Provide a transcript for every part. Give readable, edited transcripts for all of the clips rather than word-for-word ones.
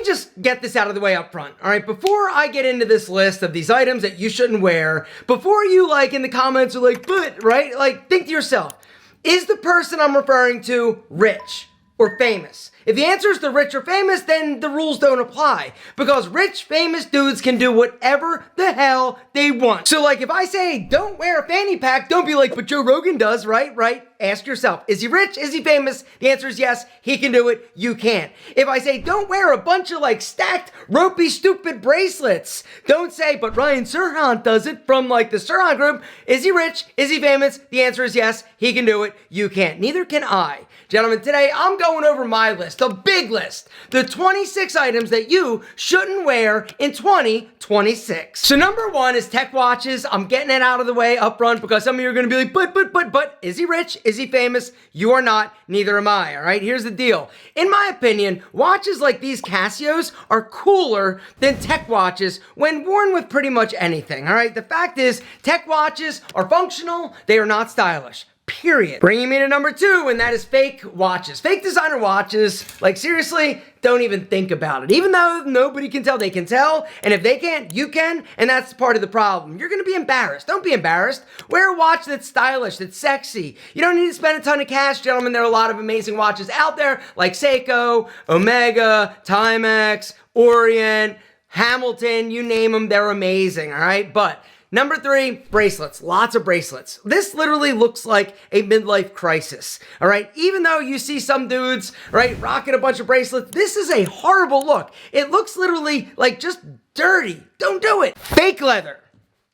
just get this out of the way up front, all right? Before I get into this list of these items that you shouldn't wear, before you like in the comments are like, but, right? Like, think to yourself, is the person I'm referring to rich or famous? If the answer is the rich or famous, then the rules don't apply, because rich, famous dudes can do whatever the hell they want. So like if I say, don't wear a fanny pack, don't be like, but Joe Rogan does, right? Ask yourself, is he rich? Is he famous? The answer is yes, he can do it, you can't. If I say, don't wear a bunch of like stacked, ropey, stupid bracelets, don't say, but Ryan Serhant does it from like the Serhant group. Is he rich? Is he famous? The answer is yes, he can do it, you can't. Neither can I. Gentlemen, today I'm going over my list, the big list, the 26 items that you shouldn't wear in 2026. So number one is tech watches. I'm getting it out of the way up front because some of you are going to be like, but, is he rich? Is he famous? You are not, neither am I, all right? Here's the deal. In my opinion, watches like these Casios are cooler than tech watches when worn with pretty much anything, all right? The fact is, tech watches are functional, they are not stylish. Period. Bringing me to number two, and that is fake watches. Fake designer watches, like seriously, don't even think about it. Even though nobody can tell, they can tell, and if they can't, you can, and that's part of the problem. You're gonna be embarrassed. Don't be embarrassed. Wear a watch that's stylish, that's sexy. You don't need to spend a ton of cash, gentlemen. There are a lot of amazing watches out there, like Seiko, Omega, Timex, Orient, Hamilton, you name them, they're amazing, all right? But number three, bracelets. Lots of bracelets. This literally looks like a midlife crisis, all right? Even though you see some dudes, right, rocking a bunch of bracelets, this is a horrible look. It looks literally like just dirty. Don't do it. Fake leather.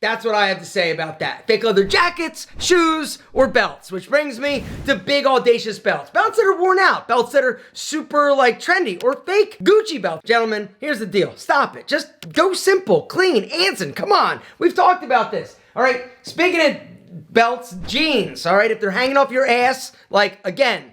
That's what I have to say about that. Fake leather jackets, shoes, or belts, which brings me to big audacious belts. Belts that are worn out, belts that are super like trendy, or fake Gucci belts. Gentlemen, here's the deal. Stop it. Just go simple, clean, Anson, come on. We've talked about this, all right? Speaking of belts, jeans, all right? If they're hanging off your ass, like again,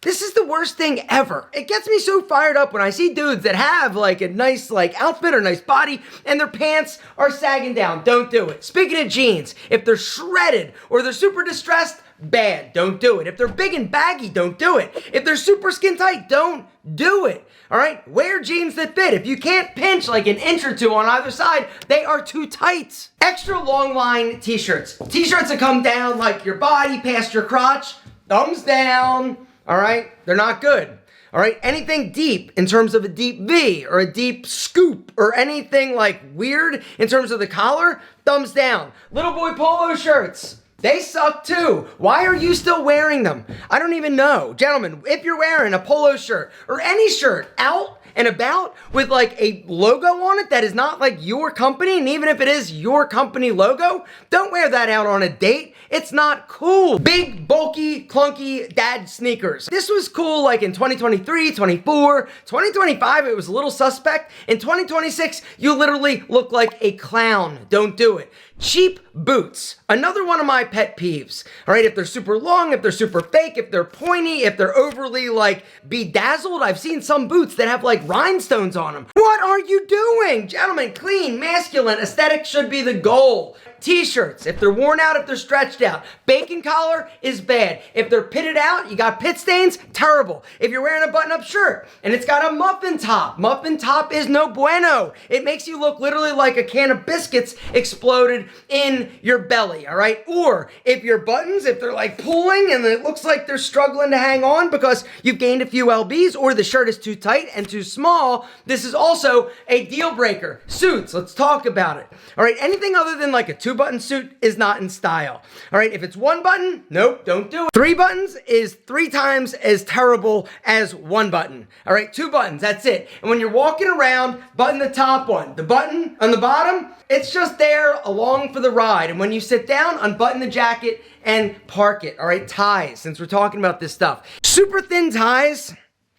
this is the worst thing ever. It gets me so fired up when I see dudes that have like a nice like outfit or nice body and their pants are sagging down. Don't do it. Speaking of jeans, if they're shredded or they're super distressed, bad. Don't do it. If they're big and baggy, don't do it. If they're super skin tight, don't do it. All right? Wear jeans that fit. If you can't pinch like an inch or two on either side, they are too tight. Extra long line t-shirts. T-shirts that come down like your body past your crotch, thumbs down. All right? They're not good. All right? Anything deep in terms of a deep V or a deep scoop or anything like weird in terms of the collar, thumbs down. Little boy polo shirts. They suck too. Why are you still wearing them? I don't even know. Gentlemen, if you're wearing a polo shirt or any shirt out and about with like a logo on it that is not like your company, and even if it is your company logo, don't wear that out on a date. It's not cool. Big, bulky, clunky dad sneakers. This was cool like in 2023, 24, 2025, it was a little suspect. In 2026, you literally look like a clown. Don't do it. Cheap boots. Another one of my pet peeves. All right, if they're super long, if they're super fake, if they're pointy, if they're overly like bedazzled. I've seen some boots that have like rhinestones on them. What are you doing? Gentlemen, clean, masculine, aesthetic should be the goal. T-shirts, if they're worn out, if they're stretched out. Bacon collar is bad. If they're pitted out, you got pit stains, terrible. If you're wearing a button-up shirt and it's got a muffin top is no bueno. It makes you look literally like a can of biscuits exploded in your belly, all right? Or if your buttons, if they're like pulling and it looks like they're struggling to hang on because you've gained a few lbs or the shirt is too tight and too small, this is also a deal breaker. Suits, let's talk about it. All right, anything other than like a two-button suit is not in style. All right, if it's one button, nope, don't do it. 3 buttons is 3 times as terrible as 1 button. All right, 2 buttons, that's it. And when you're walking around, button the top one. The button on the bottom, it's just there along for the ride. And when you sit down, unbutton the jacket and park it. All right, ties, since we're talking about this stuff. Super thin ties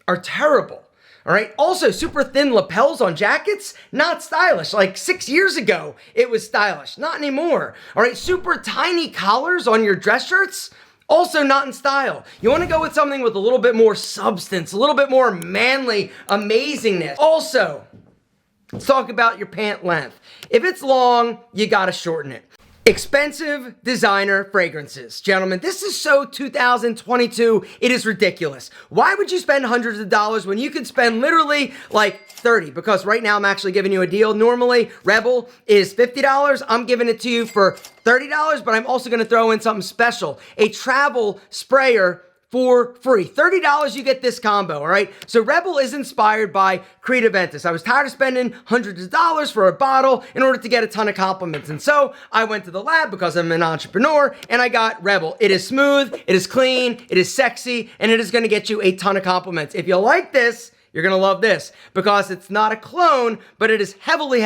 are terrible. All right, also super thin lapels on jackets, not stylish. Like 6 years ago, it was stylish, not anymore. All right, super tiny collars on your dress shirts, also not in style. You wanna go with something with a little bit more substance, a little bit more manly amazingness. Also, let's talk about your pant length. If it's long, you gotta shorten it. Expensive designer fragrances. Gentlemen, this is so 2022, it is ridiculous. Why would you spend hundreds of dollars when you could spend literally like 30? Because right now I'm actually giving you a deal. Normally, Rebel is $50. I'm giving it to you for $30, but I'm also gonna throw in something special. A travel sprayer for free. $30, you get this combo, all right? So Rebel is inspired by Creative Ventus. I was tired of spending hundreds of dollars for a bottle in order to get a ton of compliments. And so I went to the lab because I'm an entrepreneur and I got Rebel. It is smooth, it is clean, it is sexy, and it is gonna get you a ton of compliments. If you like this, you're gonna love this because it's not a clone, but it is heavily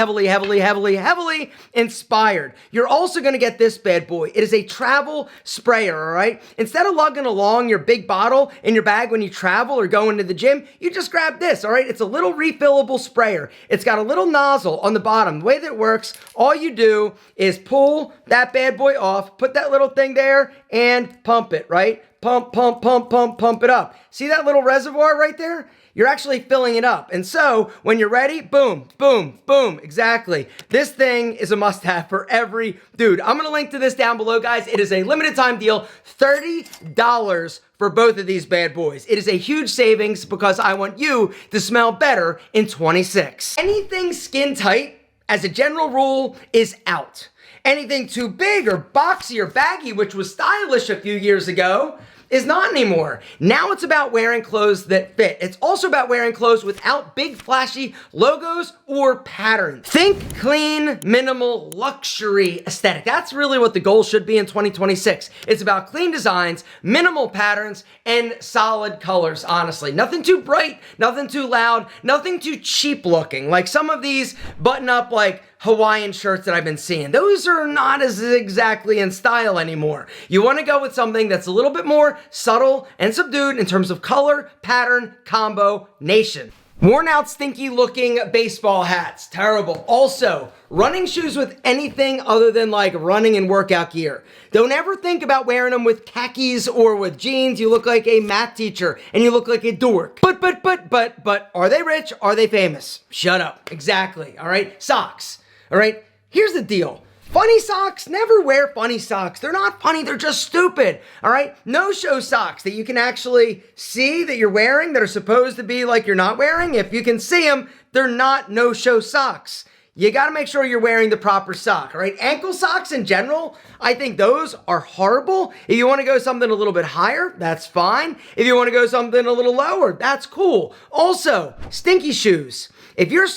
inspired. You're also gonna get this bad boy. It is a travel sprayer, all right? Instead of lugging along your big bottle in your bag when you travel or go into the gym, you just grab this, all right? It's a little refillable sprayer. It's got a little nozzle on the bottom. The way that it works, all you do is pull that bad boy off, put that little thing there, and pump it, right? Pump it up. See that little reservoir right there? You're actually filling it up. And so when you're ready, boom, boom, boom, exactly. This thing is a must-have for every dude. I'm gonna link to this down below, guys. It is a limited time deal, $30 for both of these bad boys. It is a huge savings because I want you to smell better in 26. Anything skin tight, as a general rule, is out. Anything too big or boxy or baggy, which was stylish a few years ago, is not anymore. Now it's about wearing clothes that fit. It's also about wearing clothes without big flashy logos or patterns. Think clean, minimal, luxury aesthetic. That's really what the goal should be in 2026. It's about clean designs, minimal patterns, and solid colors, honestly. Nothing too bright, nothing too loud, nothing too cheap looking. Like some of these button up like Hawaiian shirts that I've been seeing. Those are not as exactly in style anymore. You want to go with something that's a little bit more subtle and subdued in terms of color, pattern, combination. Worn out, stinky looking baseball hats. Terrible. Also, running shoes with anything other than like running and workout gear. Don't ever think about wearing them with khakis or with jeans. You look like a math teacher and you look like a dork. But, are they rich? Are they famous? Shut up. Exactly. All right. Socks. All right. Here's the deal. Funny socks, never wear funny socks. They're not funny, they're just stupid, all right? No-show socks that you can actually see that you're wearing that are supposed to be like you're not wearing. If you can see them, they're not no-show socks. You gotta make sure you're wearing the proper sock, all right? Ankle socks in general, I think those are horrible. If you wanna go something a little bit higher, that's fine. If you wanna go something a little lower, that's cool. Also, stinky shoes. If you're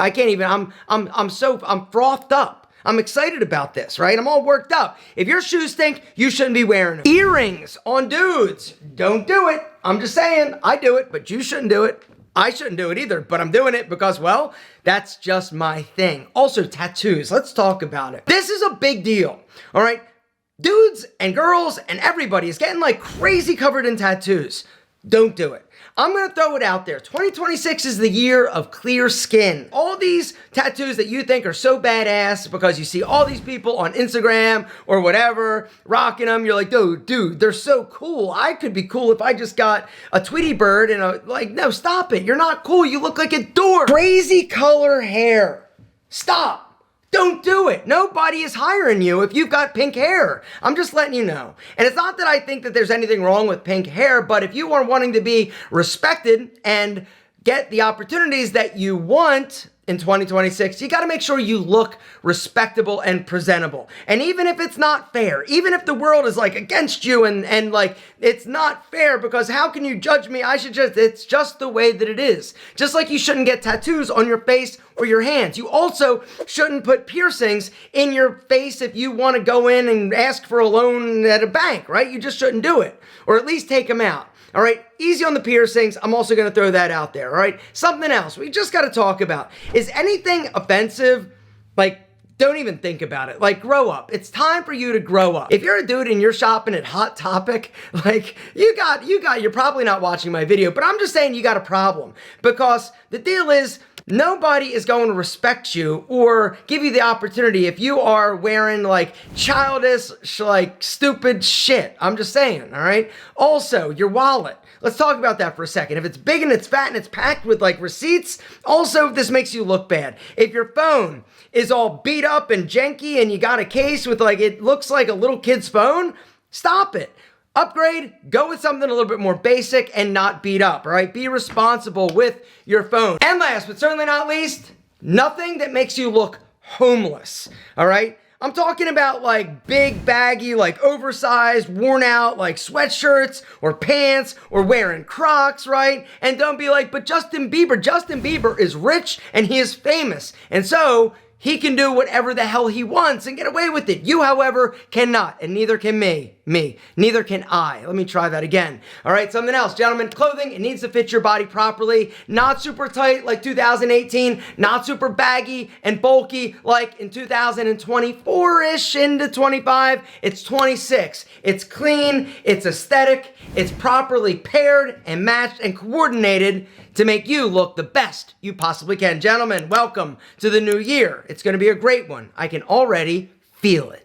I can't even, I'm frothed up. I'm excited about this, right? I'm all worked up. If your shoes stink, you shouldn't be wearing them. Earrings on dudes. Don't do it. I'm just saying, I do it, but you shouldn't do it. I shouldn't do it either, but I'm doing it because, well, that's just my thing. Also, tattoos. Let's talk about it. This is a big deal, all right? Dudes and girls and everybody is getting like crazy covered in tattoos. Don't do it. I'm gonna throw it out there. 2026 is the year of clear skin. All these tattoos that you think are so badass because you see all these people on Instagram or whatever rocking them, you're like, dude, they're so cool. I could be cool if I just got a Tweety bird and no, stop it. You're not cool. You look like a dork. Crazy color hair. Stop. Don't do it. Nobody is hiring you if you've got pink hair. I'm just letting you know. And it's not that I think that there's anything wrong with pink hair, but if you are wanting to be respected and get the opportunities that you want in 2026, you gotta make sure you look respectable and presentable. And even if it's not fair, even if the world is like against you and like it's not fair because how can you judge me? It's just the way that it is. Just like you shouldn't get tattoos on your face or your hands. You also shouldn't put piercings in your face if you wanna go in and ask for a loan at a bank, right? You just shouldn't do it. Or at least take them out. All right, easy on the piercings. I'm also gonna throw that out there, all right? Something else we just gotta talk about. Is anything offensive? Like, don't even think about it. Like, grow up. It's time for you to grow up. If you're a dude and you're shopping at Hot Topic, like, you're probably not watching my video, but I'm just saying you got a problem. Because the deal is, Nobody is going to respect you or give you the opportunity if you are wearing like childish, like stupid shit. I'm just saying, all right? Also, your wallet. Let's talk about that for a second. If it's big and it's fat and it's packed with like receipts, also this makes you look bad. If your phone is all beat up and janky and you got a case with like, it looks like a little kid's phone, stop it. Upgrade, go with something a little bit more basic and not beat up, all right? Be responsible with your phone. And last but certainly not least, nothing that makes you look homeless, all right? I'm talking about like big, baggy, like oversized, worn out, like sweatshirts or pants or wearing Crocs, right? And don't be like, but Justin Bieber is rich and he is famous. And so he can do whatever the hell he wants and get away with it. You, however, cannot, and neither can me. Neither can I. Let me try that again. All right, something else. Gentlemen, clothing, it needs to fit your body properly. Not super tight like 2018, not super baggy and bulky like in 2024-ish into 25. It's 26. It's clean, it's aesthetic, it's properly paired and matched and coordinated to make you look the best you possibly can. Gentlemen, welcome to the new year. It's going to be a great one. I can already feel it.